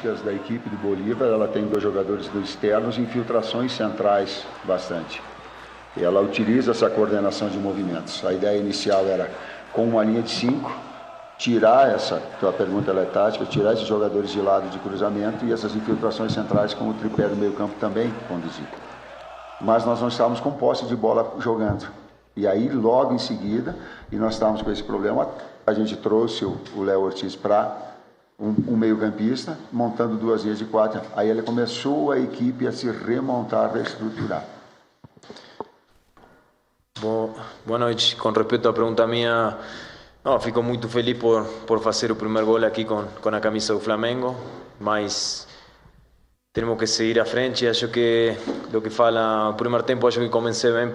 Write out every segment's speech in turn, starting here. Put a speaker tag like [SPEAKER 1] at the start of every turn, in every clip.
[SPEAKER 1] características da equipe do Bolívar, ela tem 2 jogadores do externos e infiltrações centrais bastante. E ela utiliza essa coordenação de movimentos. A ideia inicial era, com uma linha de 5, tirar essa, tua pergunta ela é tática, tirar esses jogadores de lado de cruzamento e essas infiltrações centrais com o tripé do meio campo também conduzir. Mas nós não estávamos com posse de bola jogando. E aí, logo em seguida, e nós estávamos com esse problema, a gente trouxe o Léo Ortiz para um meio-campista, montando 2 linhas de 4. Aí ele começou a equipe a se remontar, reestruturar.
[SPEAKER 2] Boa noite. Com respeito à pergunta minha, fico muito feliz por fazer o primeiro gol aqui com a camisa do Flamengo, mas temos que seguir à frente. Acho que o que fala, o primeiro tempo acho que comecei bem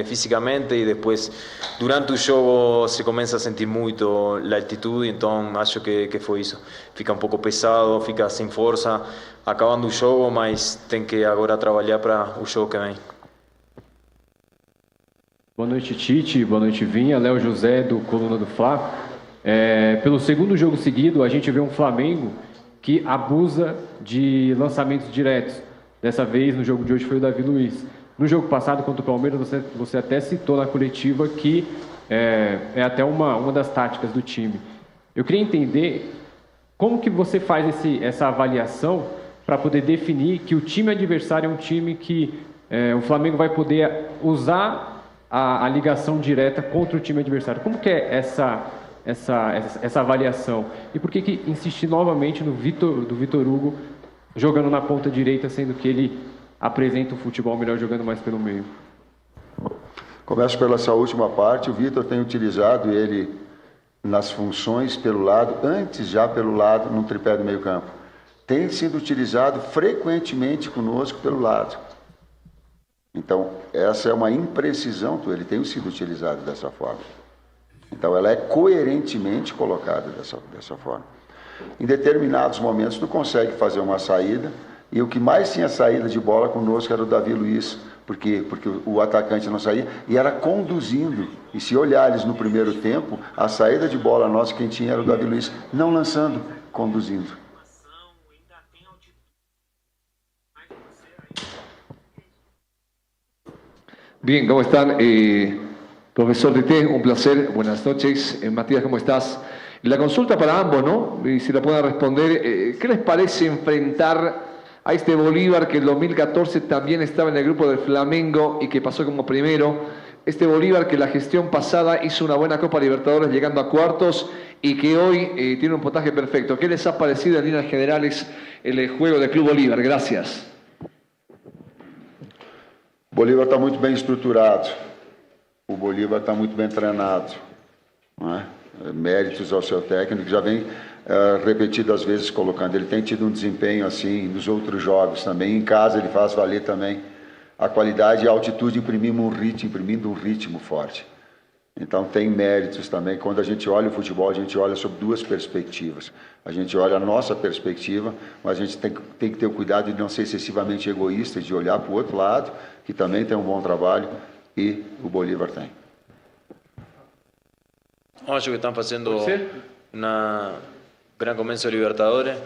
[SPEAKER 2] fisicamente e depois durante o jogo se começa a sentir muito a altitude, então acho que foi isso. Fica um pouco pesado, fica sem força, acabando o jogo, mas tem que agora trabalhar para o jogo que vem.
[SPEAKER 3] Boa noite, Tite. Boa noite, Vinha. Léo José, do Coluna do Fla. Pelo segundo jogo seguido, a gente vê um Flamengo que abusa de lançamentos diretos. Dessa vez, no jogo de hoje, foi o Davi Luiz. No jogo passado, contra o Palmeiras, você até citou na coletiva que é até uma das táticas do time. Eu queria entender como que você faz essa avaliação para poder definir que o time adversário é um time que o Flamengo vai poder usar a ligação direta contra o time adversário. Como que é essa avaliação? E por que insistir novamente do Vitor Hugo jogando na ponta direita, sendo que ele apresenta o futebol melhor jogando mais pelo meio?
[SPEAKER 1] Começo pela essa última parte. O Vitor tem utilizado ele nas funções pelo lado, antes já pelo lado, no tripé do meio campo. Tem sido utilizado frequentemente conosco pelo lado. Então, essa é uma imprecisão, ele tem sido utilizado dessa forma. Então, ela é coerentemente colocada dessa forma. Em determinados momentos, tu consegue fazer uma saída, e o que mais tinha saída de bola conosco era o Davi Luiz, porque o atacante não saía, e era conduzindo. E se olhares no primeiro tempo, a saída de bola nossa, quem tinha era o Davi Luiz, não lançando, conduzindo.
[SPEAKER 4] Bien, ¿cómo están? Profesor Tite, un placer. Buenas noches. Matías, ¿cómo estás? La consulta para ambos, ¿no? Y si la pueden responder, ¿qué les parece enfrentar a este Bolívar que en 2014 también estaba en el grupo del Flamengo y que pasó como primero? Este Bolívar que la gestión pasada hizo una buena Copa Libertadores llegando a cuartos y que hoy tiene un puntaje perfecto. ¿Qué les ha parecido en líneas generales el juego del Club Bolívar? Gracias.
[SPEAKER 1] O Bolívar está muito bem estruturado, o Bolívar está muito bem treinado, não é? Méritos ao seu técnico, já vem repetidas vezes colocando, ele tem tido um desempenho assim nos outros jogos também, em casa ele faz valer também a qualidade e a altitude, imprimindo um ritmo forte. Então tem méritos também. Quando a gente olha o futebol, a gente olha sob 2 perspectivas. A gente olha a nossa perspectiva, mas a gente tem que ter o cuidado de não ser excessivamente egoísta, de olhar para o outro lado, que também tem um bom trabalho, e o Bolívar tem.
[SPEAKER 2] Acho que estão fazendo uma grande começo de Libertadores,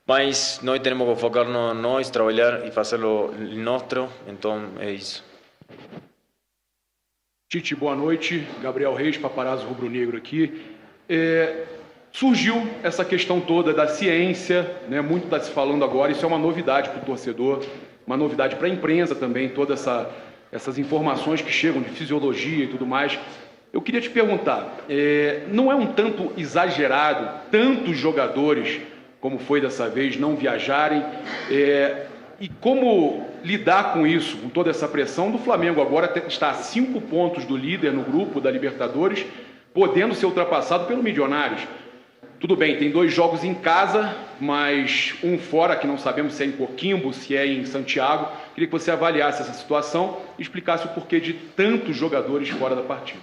[SPEAKER 2] mas nós temos que focar em nós, trabalhar e fazer o nosso, então é isso.
[SPEAKER 5] Tite, boa noite. Gabriel Reis, Paparazzo Rubro-Negro aqui. Surgiu essa questão toda da ciência, né? Muito está se falando agora, isso é uma novidade para o torcedor, uma novidade para a imprensa também, todas essas informações que chegam de fisiologia e tudo mais. Eu queria te perguntar, não é um tanto exagerado tantos jogadores, como foi dessa vez, não viajarem? E como lidar com isso, com toda essa pressão do Flamengo agora está a 5 pontos do líder no grupo da Libertadores, podendo ser ultrapassado pelo Milionários. Tudo bem, tem 2 jogos em casa, mas um fora, que não sabemos se é em Coquimbo, se é em Santiago. Queria que você avaliasse essa situação e explicasse o porquê de tantos jogadores fora da partida.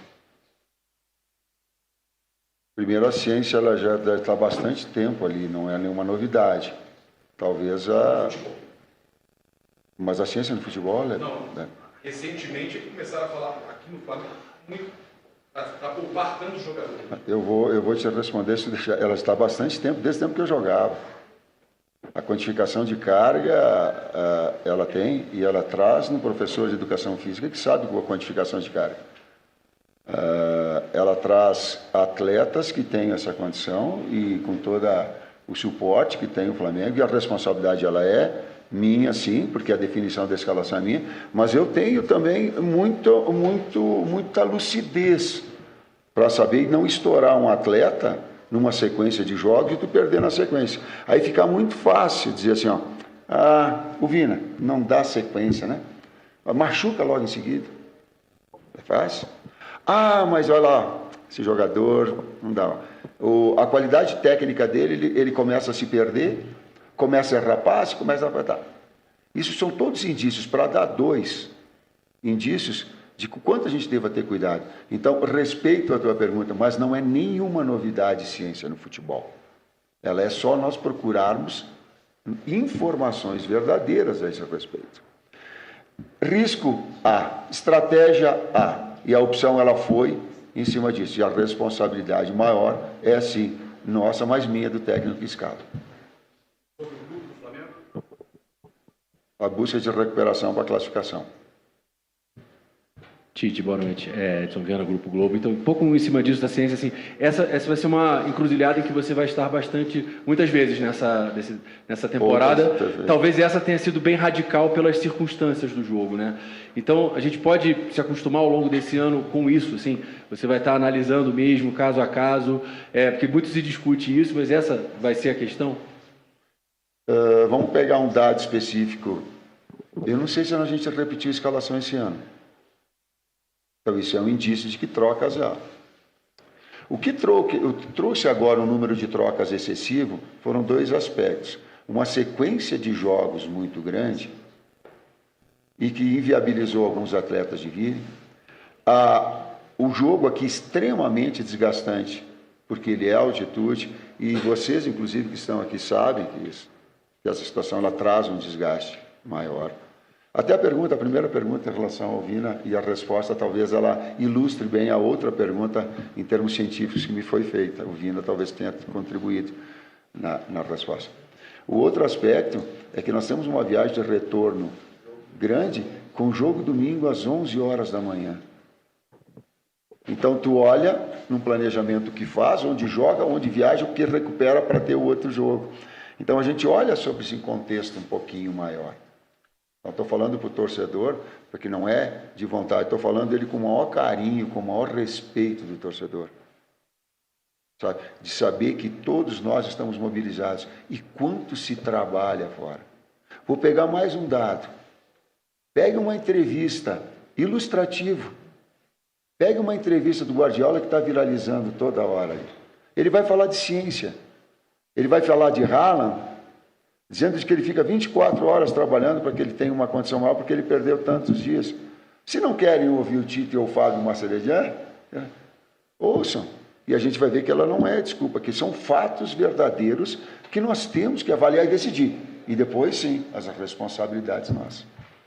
[SPEAKER 1] Primeiro, a ciência ela já está há bastante tempo ali, não é nenhuma novidade. Talvez Mas a ciência no futebol...
[SPEAKER 5] Não, recentemente começaram a falar aqui no Flamengo muito para poupar tantos jogadores.
[SPEAKER 1] Eu vou te responder, ela está há bastante tempo, desde o tempo que eu jogava. A quantificação de carga, ela tem e ela traz no professor de educação física que sabe com a quantificação de carga. Ela traz atletas que têm essa condição e com todo o suporte que tem o Flamengo, e a responsabilidade ela é minha, sim, porque a definição da escalação é minha, mas eu tenho também muita lucidez para saber não estourar um atleta numa sequência de jogos e tu perder na sequência. Aí fica muito fácil dizer assim, ó, o Vina, não dá sequência, né? Machuca logo em seguida. É fácil. Mas olha lá, esse jogador, não dá. A qualidade técnica dele, ele começa a se perder, começa a errar passe, começa a apertar. Isso são todos indícios, para dar 2 indícios de quanto a gente deva ter cuidado. Então, respeito a tua pergunta, mas não é nenhuma novidade ciência no futebol. Ela é só nós procurarmos informações verdadeiras a esse respeito. Risco A, estratégia A. E a opção ela foi em cima disso. E a responsabilidade maior é sim nossa, mas minha do técnico escala. A busca de recuperação para a classificação.
[SPEAKER 6] Tite, boa noite. Edson Viana, Grupo Globo. Então, um pouco em cima disso da ciência, assim, essa vai ser uma encruzilhada em que você vai estar muitas vezes nessa temporada. Talvez essa tenha sido bem radical pelas circunstâncias do jogo, né? Então, a gente pode se acostumar ao longo desse ano com isso, assim, você vai estar analisando mesmo, caso a caso, porque muito se discute isso, mas essa vai ser a questão?
[SPEAKER 1] Vamos pegar um dado específico. Eu não sei se a gente repetiu a escalação esse ano. Então, isso é um indício de que trocas há. O que trouxe agora um número de trocas excessivo foram 2 aspectos. Uma sequência de jogos muito grande e que inviabilizou alguns atletas de virem. O jogo aqui extremamente desgastante, porque ele é altitude, e vocês, inclusive, que estão aqui, sabem que essa situação ela traz um desgaste maior. Até a primeira pergunta em relação ao Vina, e a resposta talvez ela ilustre bem a outra pergunta em termos científicos que me foi feita. O Vina talvez tenha contribuído na resposta. O outro aspecto é que nós temos uma viagem de retorno grande com jogo domingo às 11 horas da manhã. Então tu olha num planejamento que faz, onde joga, onde viaja, o que recupera para ter o outro jogo. Então a gente olha sobre esse contexto um pouquinho maior. Não estou falando para o torcedor, porque não é de vontade, estou falando dele com o maior carinho, com o maior respeito do torcedor. Sabe? De saber que todos nós estamos mobilizados e quanto se trabalha fora. Vou pegar mais um dado. Pegue uma entrevista ilustrativa. Pegue uma entrevista do Guardiola que está viralizando toda hora. Ele vai falar de ciência. Ele vai falar de Haaland, dizendo que ele fica 24 horas trabalhando para que ele tenha uma condição maior, porque ele perdeu tantos dias. Se não querem ouvir o Tite ou o Fábio Massaredia, ouçam. E a gente vai ver que ela não é desculpa, que são fatos verdadeiros que nós temos que avaliar e decidir. E depois, sim, as responsabilidades nossas.